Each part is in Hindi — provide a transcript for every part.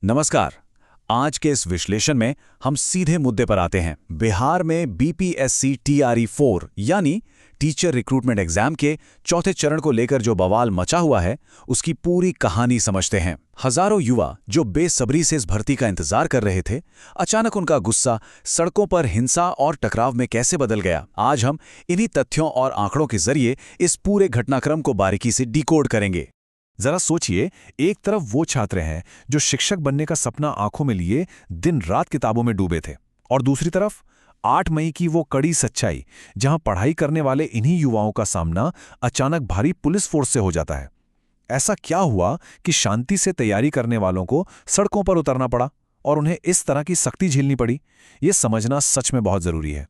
नमस्कार। आज के इस विश्लेषण में हम सीधे मुद्दे पर आते हैं। बिहार में बीपीएससी टीआरई 4 यानी टीचर रिक्रूटमेंट एग्जाम के चौथे चरण को लेकर जो बवाल मचा हुआ है, उसकी पूरी कहानी समझते हैं। हजारों युवा जो बेसब्री से इस भर्ती का इंतजार कर रहे थे, अचानक उनका गुस्सा सड़कों पर हिंसा और टकराव में कैसे बदल गया। आज हम इन्हीं तथ्यों और आंकड़ों के जरिए इस पूरे घटनाक्रम को बारीकी से डिकोड करेंगे। जरा सोचिए, एक तरफ वो छात्र हैं जो शिक्षक बनने का सपना आंखों में लिए दिन रात किताबों में डूबे थे, और दूसरी तरफ 8 मई की वो कड़ी सच्चाई जहां पढ़ाई करने वाले इन्हीं युवाओं का सामना अचानक भारी पुलिस फोर्स से हो जाता है। ऐसा क्या हुआ कि शांति से तैयारी करने वालों को सड़कों पर उतरना पड़ा और उन्हें इस तरह की सख्ती झेलनी पड़ी? ये समझना सच में बहुत जरूरी है।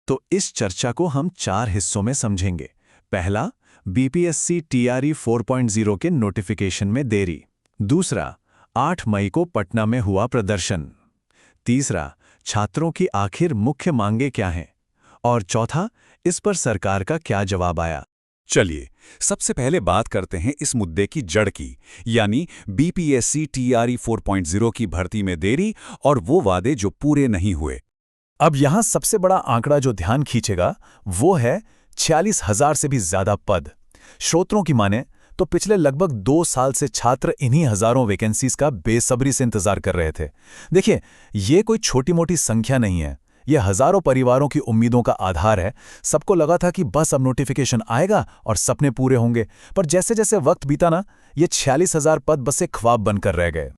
तो इस चर्चा को हम 4 हिस्सों में समझेंगे। पहला, बीपीएससी टीआरई 4.0 के नोटिफिकेशन में देरी। दूसरा, 8 मई को पटना में हुआ प्रदर्शन। तीसरा, छात्रों की आखिर मुख्य मांगे क्या हैं? और चौथा, इस पर सरकार का क्या जवाब आया? चलिए, सबसे पहले बात करते हैं इस मुद्दे की जड़ की, यानी बीपीएससी टीआरई 4.0 की भर्ती में देरी और वो वादे जो पूरे नहीं हुए। अब यहां सबसे बड़ा आंकड़ा जो ध्यान खींचेगा वो है 46,000 से भी ज्यादा पद। स्रोतों की माने तो पिछले लगभग 2 साल से छात्र इन्हीं हजारों वैकेंसीज का बेसब्री से इंतजार कर रहे थे। देखिए, ये कोई छोटी मोटी संख्या नहीं है, ये हजारों परिवारों की उम्मीदों का आधार है। सबको लगा था कि बस अब नोटिफिकेशन आएगा और सपने पूरे होंगे, पर जैसे जैसे वक्त बीता ना, ये 46,000 पद बस एक ख्वाब बनकर रह गए।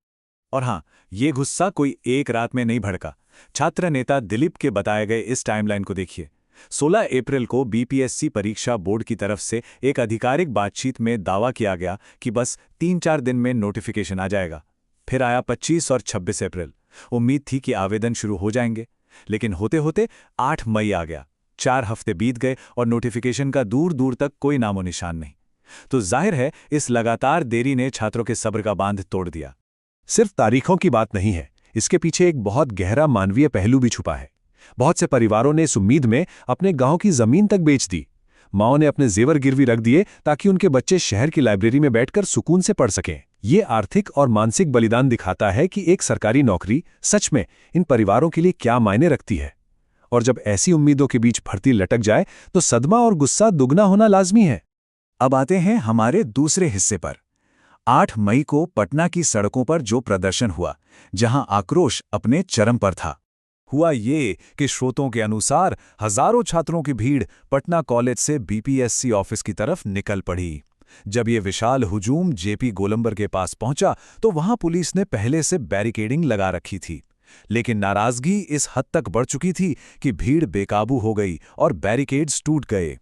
और हाँ, ये गुस्सा कोई एक रात में नहीं भड़का। छात्र नेता दिलीप के बताए गए इस टाइमलाइन को देखिए। 16 अप्रैल को बीपीएससी परीक्षा बोर्ड की तरफ से एक आधिकारिक बातचीत में दावा किया गया कि बस 3-4 दिन में नोटिफिकेशन आ जाएगा। फिर आया 25 और 26 अप्रैल। उम्मीद थी कि आवेदन शुरू हो जाएंगे, लेकिन होते होते 8 मई आ गया। 4 हफ्ते बीत गए और नोटिफिकेशन का दूर दूर तक कोई नामो निशान नहीं। तो जाहिर है, इस लगातार देरी ने छात्रों के सब्र का बांध तोड़ दिया। सिर्फ तारीखों की बात नहीं है, इसके पीछे एक बहुत गहरा मानवीय पहलू भी छुपा है। बहुत से परिवारों ने इस उम्मीद में अपने गांव की जमीन तक बेच दी। माओं ने अपने जेवर गिरवी रख दिए ताकि उनके बच्चे शहर की लाइब्रेरी में बैठकर सुकून से पढ़ सकें। ये आर्थिक और मानसिक बलिदान दिखाता है कि एक सरकारी नौकरी सच में इन परिवारों के लिए क्या मायने रखती है। और जब ऐसी उम्मीदों के बीच भर्ती लटक जाए तो सदमा और गुस्सा दुगना होना लाजमी है। अब आते हैं हमारे दूसरे हिस्से पर। 8 मई को पटना की सड़कों पर जो प्रदर्शन हुआ, जहां आक्रोश अपने चरम पर था। हुआ ये कि स्रोतों के अनुसार हजारों छात्रों की भीड़ पटना कॉलेज से बीपीएससी ऑफिस की तरफ निकल पड़ी। जब ये विशाल हुजूम जेपी गोलंबर के पास पहुंचा तो वहां पुलिस ने पहले से बैरिकेडिंग लगा रखी थी। लेकिन नाराजगी इस हद तक बढ़ चुकी थी कि भीड़ बेकाबू हो गई और बैरिकेड्स टूट गए।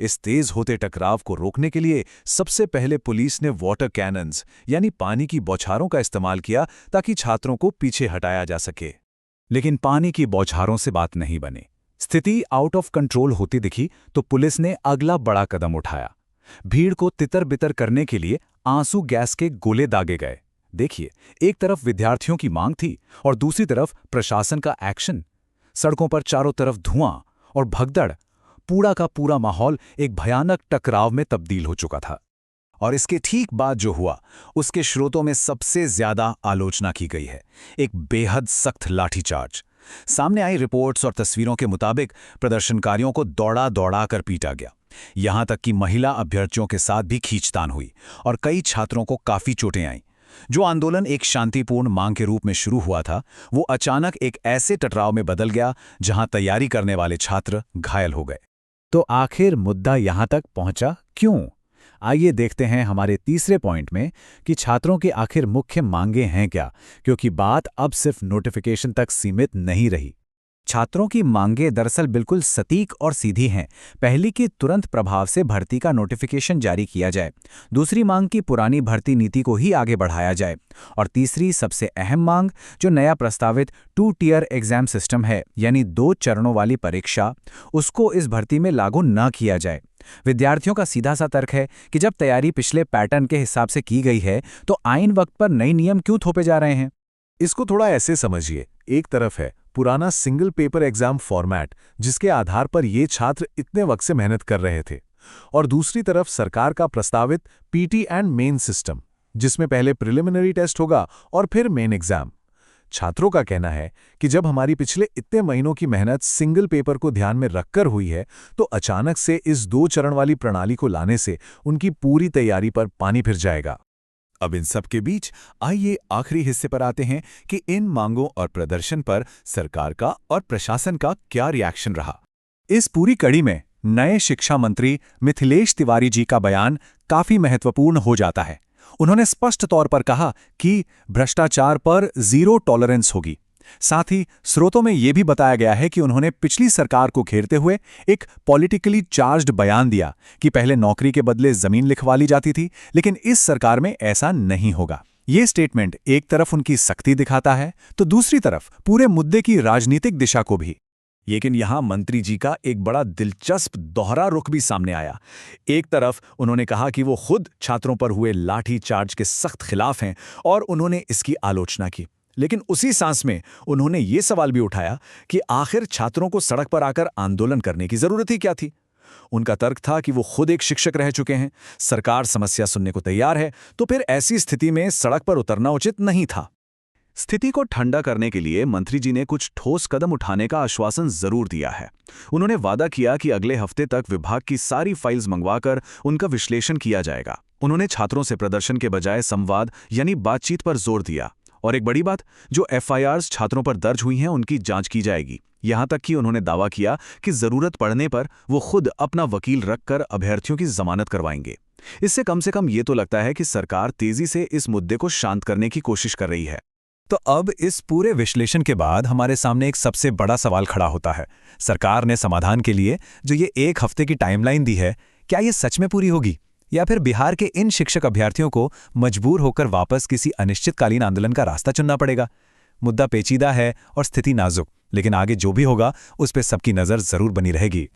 इस तेज होते टकराव को रोकने के लिए सबसे पहले पुलिस ने वाटर कैनन्स यानी पानी की बौछारों का इस्तेमाल किया ताकि छात्रों को पीछे हटाया जा सके। लेकिन पानी की बौछारों से बात नहीं बनी। स्थिति आउट ऑफ कंट्रोल होती दिखी तो पुलिस ने अगला बड़ा कदम उठाया। भीड़ को तितर-बितर करने के लिए आंसू गैस के गोले दागे गए। देखिए, एक तरफ विद्यार्थियों की मांग थी और दूसरी तरफ प्रशासन का एक्शन। सड़कों पर चारों तरफ धुआं और भगदड़, पूरा का पूरा माहौल एक भयानक टकराव में तब्दील हो चुका था। और इसके ठीक बाद जो हुआ, उसके स्रोतों में सबसे ज्यादा आलोचना की गई है, एक बेहद सख्त लाठीचार्ज। सामने आई रिपोर्ट्स और तस्वीरों के मुताबिक प्रदर्शनकारियों को दौड़ा दौड़ा कर पीटा गया। यहां तक कि महिला अभ्यर्थियों के साथ भी खींचतान हुई और कई छात्रों को काफी चोटें आईं। जो आंदोलन एक शांतिपूर्ण मांग के रूप में शुरू हुआ था, वो अचानक एक ऐसे टकराव में बदल गया जहां तैयारी करने वाले छात्र घायल हो गए। तो आखिर मुद्दा यहां तक पहुंचा क्यों? आइए देखते हैं हमारे तीसरे पॉइंट में कि छात्रों की आखिर मुख्य मांगे हैं क्या, क्योंकि बात अब सिर्फ नोटिफिकेशन तक सीमित नहीं रही। छात्रों की मांगे दरअसल बिल्कुल सटीक और सीधी हैं। पहली की तुरंत प्रभाव से भर्ती का नोटिफिकेशन जारी किया जाए। दूसरी मांग की पुरानी भर्ती नीति को ही आगे बढ़ाया जाए। और तीसरी सबसे अहम मांग, जो नया प्रस्तावित 2 टियर एग्जाम सिस्टम है, यानी 2 चरणों वाली परीक्षा, उसको इस भर्ती में लागू न किया जाए। विद्यार्थियों का सीधा सा तर्क है कि जब तैयारी पिछले पैटर्न के हिसाब से की गई है तो आईन वक्त पर नए नियम क्यों थोपे जा रहे हैं। इसको थोड़ा ऐसे समझिए, एक तरफ है पुराना सिंगल पेपर एग्जाम फॉर्मेट, जिसके आधार पर ये छात्र इतने वक्त से मेहनत कर रहे थे, और दूसरी तरफ सरकार का प्रस्तावित पीटी एंड मेन सिस्टम, जिसमें पहले प्रिलिमिनरी टेस्ट होगा और फिर मेन एग्जाम। छात्रों का कहना है कि जब हमारी पिछले इतने महीनों की मेहनत सिंगल पेपर को ध्यान में रखकर हुई है, तो अचानक से इस 2 चरण वाली प्रणाली को लाने से उनकी पूरी तैयारी पर पानी फिर जाएगा। अब इन सब के बीच आइए आखिरी हिस्से पर आते हैं कि इन मांगों और प्रदर्शन पर सरकार का और प्रशासन का क्या रिएक्शन रहा। इस पूरी कड़ी में नए शिक्षा मंत्री मिथिलेश तिवारी जी का बयान काफी महत्वपूर्ण हो जाता है। उन्होंने स्पष्ट तौर पर कहा कि भ्रष्टाचार पर 0 टॉलरेंस होगी। साथ ही स्रोतों में यह भी बताया गया है कि उन्होंने पिछली सरकार को घेरते हुए एक पॉलिटिकली चार्ज्ड बयान दिया कि पहले नौकरी के बदले जमीन लिखवा ली जाती थी, लेकिन इस सरकार में ऐसा नहीं होगा। ये स्टेटमेंट एक तरफ उनकी सख्ती दिखाता है तो दूसरी तरफ पूरे मुद्दे की राजनीतिक दिशा को भी। लेकिन यहां मंत्री जी का एक बड़ा दिलचस्प दोहरा रुख भी सामने आया। एक तरफ उन्होंने कहा कि वो खुद छात्रों पर हुए लाठी चार्ज के सख्त खिलाफ हैं और उन्होंने इसकी आलोचना की, लेकिन उसी सांस में उन्होंने ये सवाल भी उठाया कि आखिर छात्रों को सड़क पर आकर आंदोलन करने की जरूरत ही क्या थी। उनका तर्क था कि वो खुद एक शिक्षक रह चुके हैं, सरकार समस्या सुनने को तैयार है, तो फिर ऐसी स्थिति में सड़क पर उतरना उचित नहीं था। स्थिति को ठंडा करने के लिए मंत्री जी ने कुछ ठोस कदम उठाने का आश्वासन जरूर दिया है। उन्होंने वादा किया कि अगले हफ्ते तक विभाग की सारी फाइल्स मंगवाकर उनका विश्लेषण किया जाएगा। उन्होंने छात्रों से प्रदर्शन के बजाय संवाद यानी बातचीत पर जोर दिया। और एक बड़ी बात, जो FIRs छात्रों पर दर्ज हुई हैं उनकी जांच की जाएगी। यहां तक कि उन्होंने दावा किया कि जरूरत पड़ने पर वो खुद अपना वकील रखकर अभ्यर्थियों की जमानत करवाएंगे। इससे कम ये तो लगता है कि सरकार तेजी से इस मुद्दे को शांत करने की कोशिश कर रही है। तो अब इस पूरे विश्लेषण के बाद हमारे सामने एक सबसे बड़ा सवाल खड़ा होता है। सरकार ने समाधान के लिए जो ये 1 हफ्ते की टाइमलाइन दी है, क्या ये सच में पूरी होगी, या फिर बिहार के इन शिक्षक अभ्यर्थियों को मजबूर होकर वापस किसी अनिश्चितकालीन आंदोलन का रास्ता चुनना पड़ेगा? मुद्दा पेचीदा है और स्थिति नाजुक, लेकिन आगे जो भी होगा उस पर सबकी नजर जरूर बनी रहेगी।